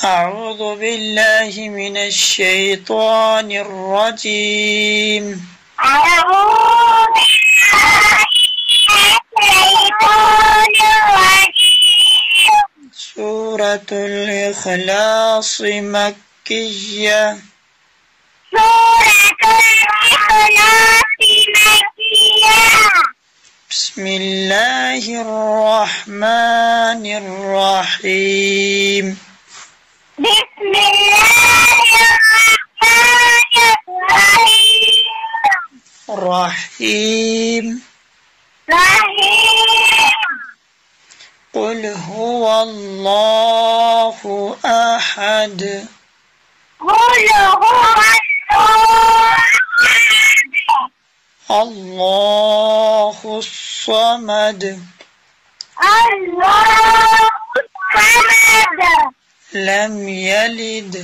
أعوذ بالله من الشيطان الرجيم. أعوذ بالله من الشيطان الرجيم. سورة الإخلاص مكية. سورة الإخلاص مكية. بسم الله الرحمن الرحيم. بسم الله الرحمن الرحيم. رحيم. قل هو الله أحد. قل هو الله الصمد. الله الصمد. لم يلد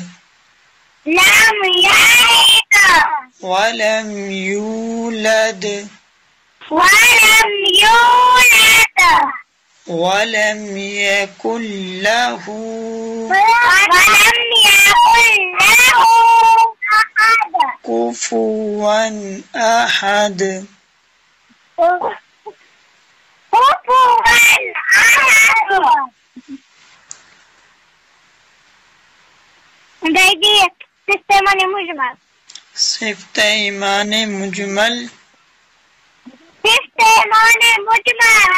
لم يلد ولم يولد ولم يولد ولم يكن له كفوا أحد. دي سيستمان مجمل. سيستمان مجمل. سيستمان مجمل.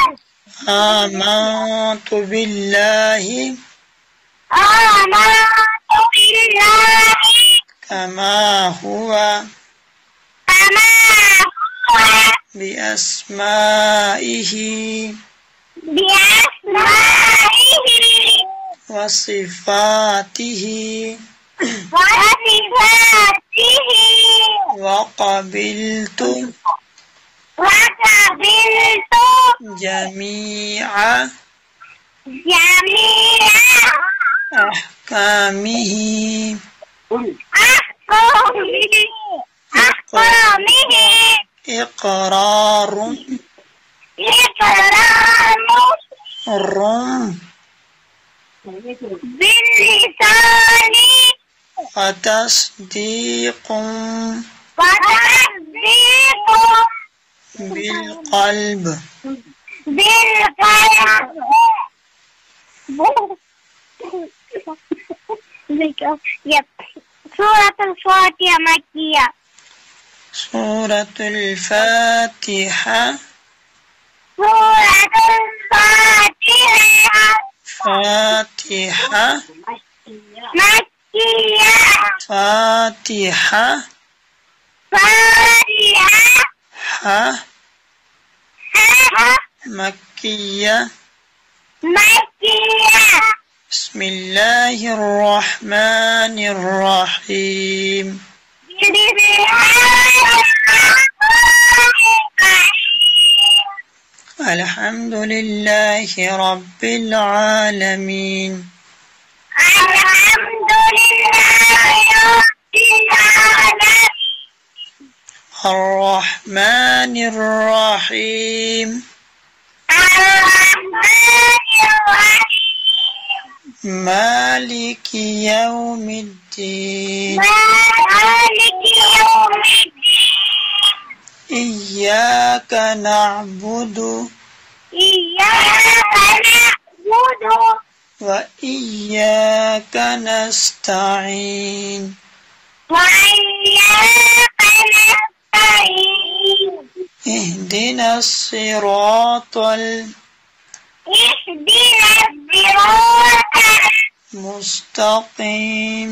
آمنت بالله. آمنت بالله. كما هو. بأسمائه. وصفاته. وقبلت جميع أحكامه. إقرار باللسان وتصديق بالقلب. سورة الفاتحة مكية. سورة الفاتحة. سورة الفاتحة فاتحة. مكية. فاتحة. فاتحة مكية. مكية. بسم الله الرحمن الرحيم. الحمد لله رب العالمين. الحمد لله رب العالمين. الرحمن الرحيم. الرحمن الرحيم. مالك يوم الدين. مالك يوم الدين. إياك نعبد. إياك نعبد. وإياك نستعين. وإياك نستعين. اهدنا الصراط اهدنا الصراط المستقيم.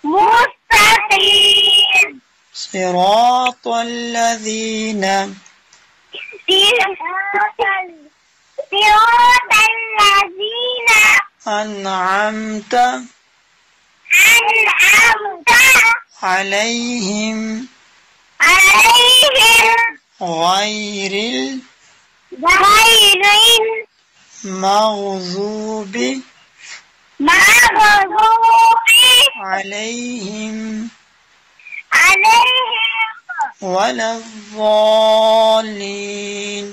مستقيم. صراط الذين أنعمت عليهم غير المغضوب عليهم ولا الضالين.